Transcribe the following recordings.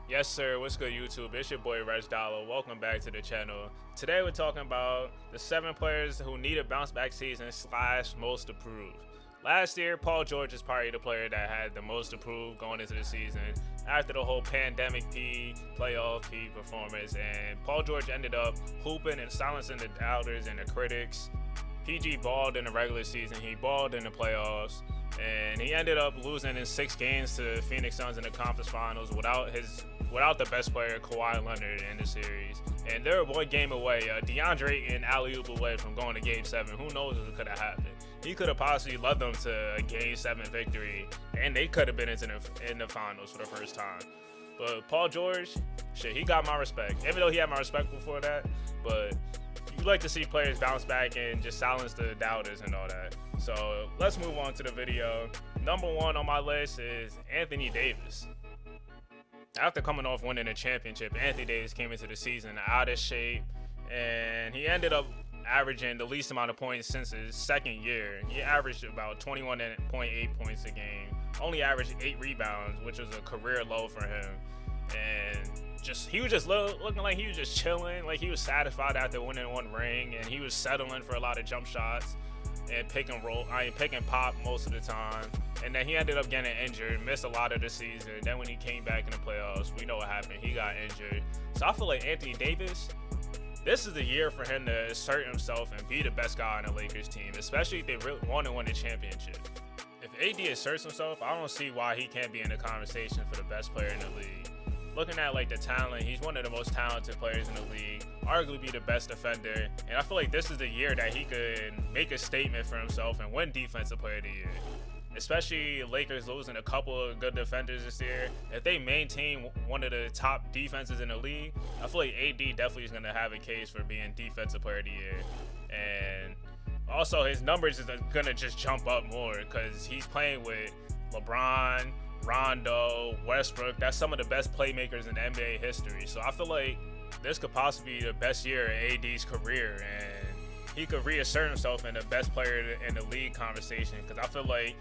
Yes, sir. What's good, YouTube? It's your boy, Reg Dollar. Welcome back to the channel. Today, we're talking about the 7 players who need a bounce back season / most improved. Last year, Paul George is probably the player that had the most improved going into the season after the whole pandemic playoff performance. And Paul George ended up hooping and silencing the doubters and the critics. PG balled in the regular season. He balled in the playoffs. And he ended up losing in 6 games to Phoenix Suns in the conference finals without the best player, Kawhi Leonard, in the series. And they're 1 game away, DeAndre and alley-oop away from going to Game 7. Who knows what could have happened? He could have possibly led them to a Game 7 victory, and they could have been in the finals for the first time. But Paul George, shit, he got my respect. Even though he had my respect before that, but you like to see players bounce back and just silence the doubters and all that. So let's move on to the video. Number 1 on my list is Anthony Davis. After coming off winning a championship, Anthony Davis came into the season out of shape, and he ended up averaging the least amount of points since his second year. He averaged about 21.8 points a game, only averaged 8 rebounds, which was a career low for him. And he was just looking like he was just chilling, like he was satisfied after winning 1 ring, and he was settling for a lot of jump shots and pick and pop most of the time. And then he ended up getting injured, missed a lot of the season. Then when he came back in the playoffs, we know what happened. He got injured. So I feel like Anthony Davis, this is the year for him to assert himself and be the best guy on the Lakers team, especially if they really want to win the championship. If AD asserts himself, I don't see why he can't be in the conversation for the best player in the league. Looking at like the talent, he's one of the most talented players in the league, arguably the best defender, and I feel like this is the year that he could make a statement for himself and win Defensive Player of the Year. Especially Lakers losing a couple of good defenders this year. If they maintain one of the top defenses in the league, I feel like AD definitely is going to have a case for being Defensive Player of the Year. And also his numbers is going to just jump up more because he's playing with LeBron, Rondo, Westbrook. That's some of the best playmakers in NBA history. So I feel like this could possibly be the best year in AD's career, and he could reassert himself in the best player in the league conversation. Because I feel like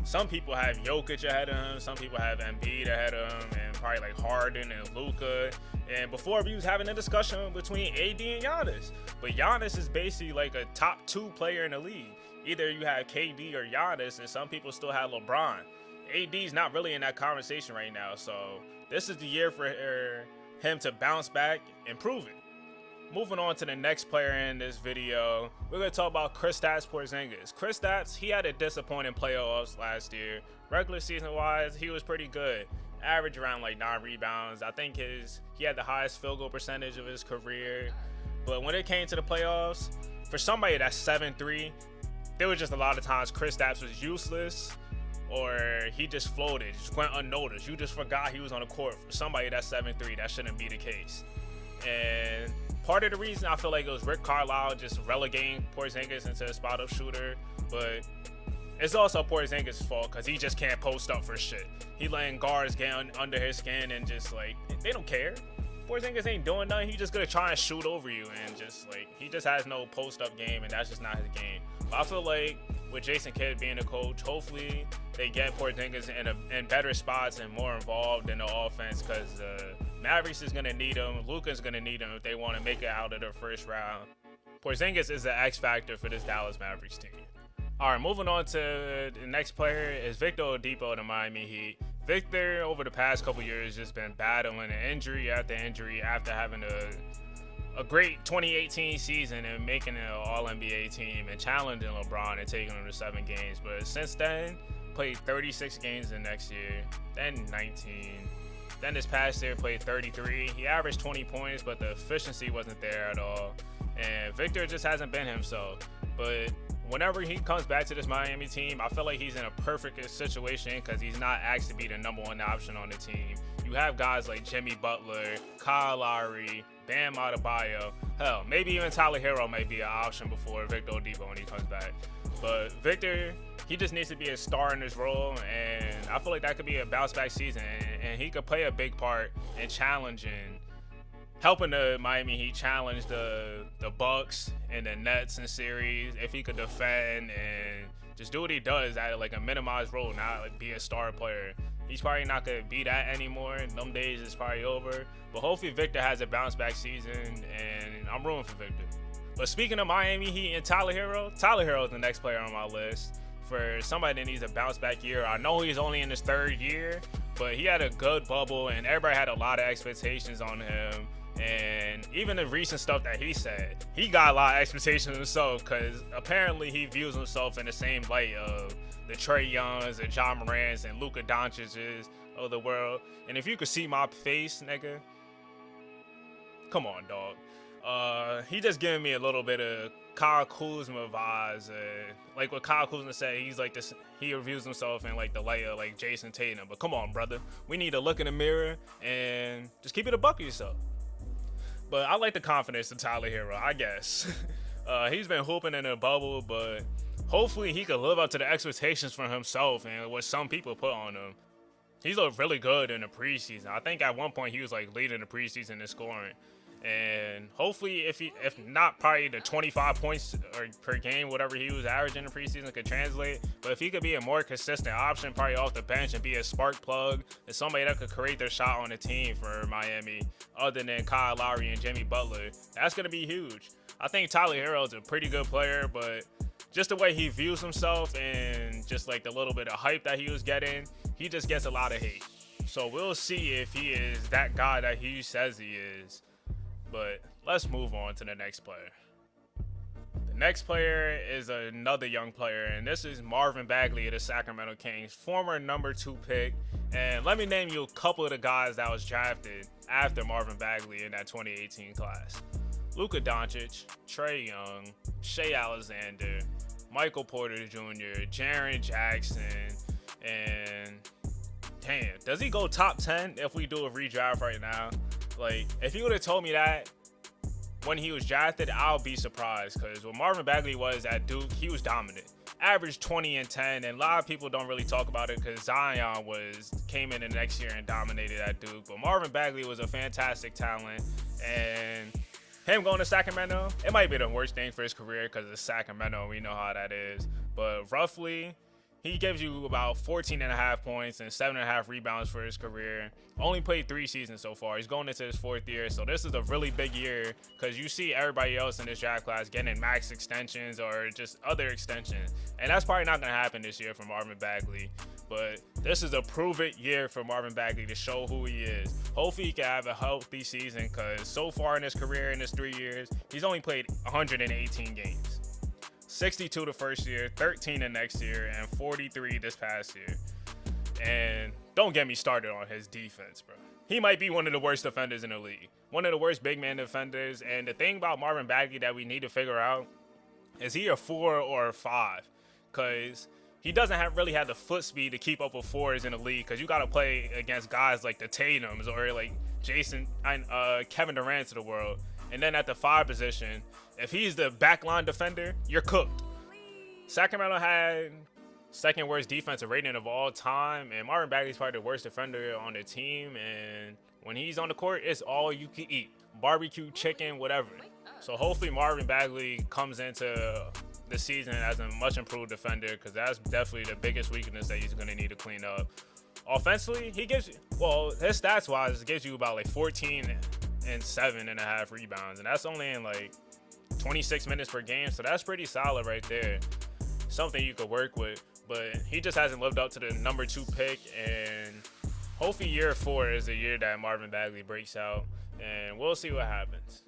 some people have Jokic ahead of him, some people have Embiid ahead of him, and probably like Harden and Luka. And before we was having a discussion between AD and Giannis, but Giannis is basically like a top 2 player in the league. Either you have KD or Giannis, and some people still have LeBron. AD's not really in that conversation right now, so this is the year for him to bounce back and prove it. Moving on to the next player in this video, we're going to talk about Kristaps Porzingis. Kristaps, he had a disappointing playoffs last year. Regular season wise, he was pretty good. Average around like 9 rebounds. I think he had the highest field goal percentage of his career. But when it came to the playoffs, for somebody that's 7'3", there was just a lot of times Kristaps was useless, or he just floated, just went unnoticed. You just forgot he was on the court. For somebody that's 7'3", that shouldn't be the case. And part of the reason I feel like it was Rick Carlisle just relegating Porzingis into a spot-up shooter, but it's also Porzingis' fault because he just can't post up for shit. He letting guards get under his skin and just like, they don't care. Porzingis ain't doing nothing. He's just gonna try and shoot over you, and just like, he just has no post-up game, and that's just not his game. But I feel like with Jason Kidd being the coach, hopefully they get Porzingis in better spots and more involved in the offense, because Mavericks is going to need him. Luka's going to need him if they want to make it out of the first round. Porzingis is the X factor for this Dallas Mavericks team. All right, moving on to the next player is Victor Oladipo of the Miami Heat. Victor, over the past couple years, just been battling an injury after having a great 2018 season and making an All-NBA team and challenging LeBron and taking him to 7 games. But since then, played 36 games the next year, then 19. Then this past year, played 33. He averaged 20 points, but the efficiency wasn't there at all. And Victor just hasn't been himself. But whenever he comes back to this Miami team, I feel like he's in a perfect situation because he's not asked to be the number 1 option on the team. You have guys like Jimmy Butler, Kyle Lowry, Bam Adebayo. Hell, maybe even Tyler Hero might be an option before Victor Oladipo when he comes back. But Victor, he just needs to be a star in this role, and I feel like that could be a bounce back season, and he could play a big part in helping the Miami Heat challenge the Bucks and the Nets in series if he could defend and just do what he does at like a minimized role, not like be a star player. He's probably not going to be that anymore. Them days is probably over. But hopefully Victor has a bounce back season, and I'm rooting for Victor. But speaking of Miami Heat and Tyler Hero is the next player on my list. For somebody that needs a bounce back year. I know he's only in his 3rd year, but he had a good bubble, and everybody had a lot of expectations on him. And even the recent stuff that he said, he got a lot of expectations himself, because apparently he views himself in the same light of the Trae Youngs and John Morants and Luka Doncic's of the world. And if you could see my face, nigga, come on, dog. He just giving me a little bit of Kyle Kuzma vibes. Like what Kyle Kuzma said, he's like this. He reviews himself in like the light of like Jason Tatum. But come on, brother, we need to look in the mirror and just keep it a buck of yourself. But I like the confidence of Tyler Hero, I guess. He's been hooping in a bubble, but hopefully he could live up to the expectations for himself and what some people put on him. He's looked really good in the preseason. I think at one point he was like leading the preseason in scoring. And hopefully, if not probably the 25 points or per game, whatever he was averaging in the preseason could translate. But if he could be a more consistent option, probably off the bench, and be a spark plug and somebody that could create their shot on the team for Miami, other than Kyle Lowry and Jimmy Butler, that's going to be huge. I think Tyler Hero is a pretty good player, but just the way he views himself and just like the little bit of hype that he was getting, he just gets a lot of hate. So we'll see if he is that guy that he says he is. But let's move on to the next player. The next player is another young player, and this is Marvin Bagley of the Sacramento Kings, former number 2 pick. And let me name you a couple of the guys that was drafted after Marvin Bagley in that 2018 class. Luka Doncic, Trae Young, Shai Alexander, Michael Porter Jr., Jaren Jackson, and damn, does he go top 10 if we do a redraft right now? Like, if you would have told me that when he was drafted, I'll be surprised, because when Marvin Bagley was at Duke, he was dominant. Averaged 20 and 10, and a lot of people don't really talk about it because Zion came in the next year and dominated at Duke. But Marvin Bagley was a fantastic talent, and him going to Sacramento, it might be the worst thing for his career because it's Sacramento. We know how that is. But roughly, he gives you about 14.5 points and 7.5 rebounds for his career. Only played 3 seasons so far. He's going into his 4th year. So this is a really big year, because you see everybody else in this draft class getting max extensions or just other extensions. And that's probably not going to happen this year for Marvin Bagley. But this is a prove-it year for Marvin Bagley to show who he is. Hopefully he can have a healthy season, because so far in his career, in his 3 years, he's only played 118 games. 62 the first year, 13 the next year, and 43 this past year. And don't get me started on his defense, bro. He might be one of the worst defenders in the league. One of the worst big man defenders. And the thing about Marvin Bagley that we need to figure out, is he a 4 or a 5? Because he doesn't really have the foot speed to keep up with 4s in the league, because you got to play against guys like the Tatums or like Kevin Durant of the world. And then at the 5 position, if he's the backline defender, you're cooked. Sacramento had 2nd worst defensive rating of all time, and Marvin Bagley's probably the worst defender on the team. And when he's on the court, it's all you can eat. Barbecue, chicken, whatever. So hopefully Marvin Bagley comes into the season as a much improved defender, because that's definitely the biggest weakness that he's going to need to clean up. Offensively, he gives you, well, his stats wise, it gives you about like 14 and 7.5 rebounds, and that's only in like 26 minutes per game, so that's pretty solid right there. Something you could work with, but he just hasn't lived up to the number 2 pick, and hopefully year 4 is the year that Marvin Bagley breaks out, and we'll see what happens.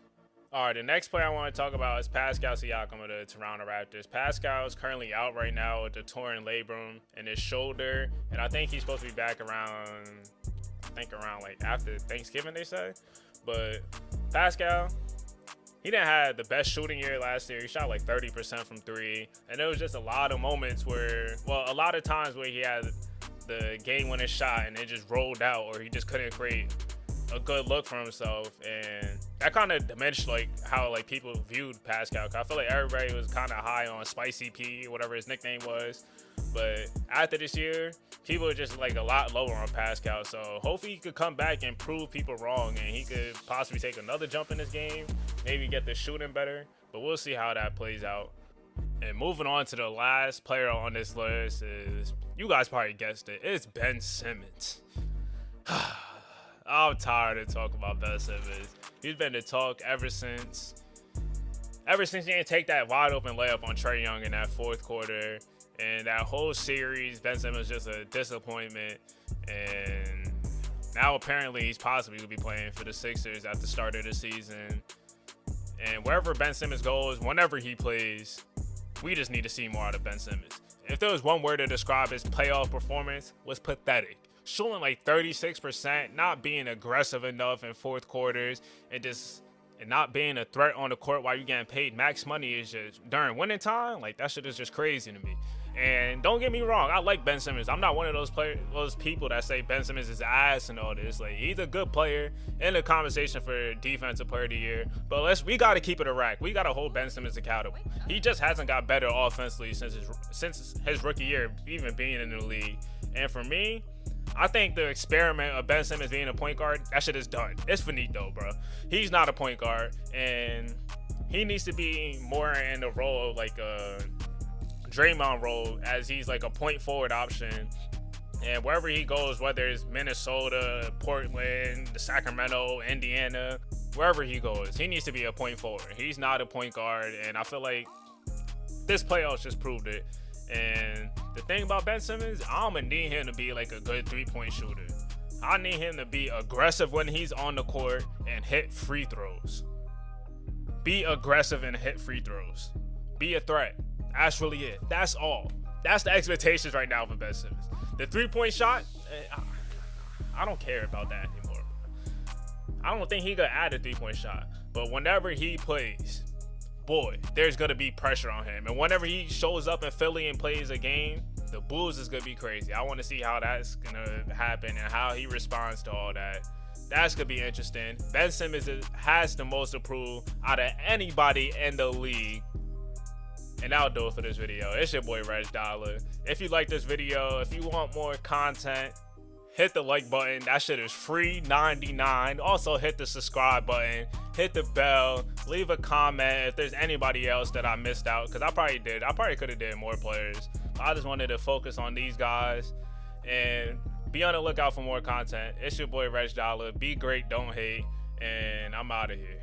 All right, the next player I want to talk about is Pascal Siakam of the Toronto Raptors. Pascal is currently out right now with the torn labrum in his shoulder, and I think he's supposed to be back around like after Thanksgiving, they say. But Pascal, he didn't have the best shooting year last year. He shot like 30% from 3. And there was just a lot of moments where, well, a lot of times where he had the game-winning shot and it just rolled out, or he just couldn't create a good look for himself. And that kind of diminished like how like people viewed Pascal. I feel like everybody was kind of high on Spicy P, whatever his nickname was. But after this year, people are just like a lot lower on Pascal. So hopefully he could come back and prove people wrong, and he could possibly take another jump in this game, maybe get the shooting better. But we'll see how that plays out. And moving on to the last player on this list is, you guys probably guessed it, it's Ben Simmons. I'm tired of talking about Ben Simmons. He's been the talk ever since he didn't take that wide open layup on Trae Young in that fourth quarter. And that whole series, Ben Simmons just a disappointment. And now apparently he's possibly going to be playing for the Sixers at the start of the season. And wherever Ben Simmons goes, whenever he plays, we just need to see more out of Ben Simmons. If there was one word to describe his playoff performance, was pathetic. Shooting like 36%, not being aggressive enough in fourth quarters, and not being a threat on the court while you're getting paid max money is just, during winning time, like that shit is just crazy to me. And don't get me wrong, I like Ben Simmons. I'm not one of those people that say Ben Simmons is ass and all this. Like, he's a good player in the conversation for Defensive Player of the Year. But we got to keep it a rack. We got to hold Ben Simmons accountable. He just hasn't got better offensively since his rookie year, even being in the league. And for me, I think the experiment of Ben Simmons being a point guard, that shit is done. It's finito, bro. He's not a point guard, and he needs to be more in the role of like a Draymond role, as he's like a point forward option. And wherever he goes, whether it's Minnesota, Portland, Sacramento, Indiana, wherever he goes, he needs to be a point forward. He's not a point guard, and I feel like this playoffs just proved it. And the thing about Ben Simmons, I'm going to need him to be like a good three-point shooter. I need him to be aggressive when he's on the court and hit free throws. Be aggressive and hit free throws. Be a threat. That's really it. That's all. That's the expectations right now for Ben Simmons. The three-point shot, I don't care about that anymore. I don't think he could add a three-point shot. But whenever he plays, boy, there's going to be pressure on him. And whenever he shows up in Philly and plays a game, the Bulls is going to be crazy. I want to see how that's going to happen and how he responds to all that. That's going to be interesting. Ben Simmons has the most to prove out of anybody in the league. And that'll do it for this video. It's your boy, Reg Dollar. If you like this video, if you want more content, hit the like button. That shit is free, $99. Also, hit the subscribe button. Hit the bell. Leave a comment if there's anybody else that I missed out, because I probably did. I probably could have did more players. I just wanted to focus on these guys. And be on the lookout for more content. It's your boy, Reg Dollar. Be great, don't hate. And I'm out of here.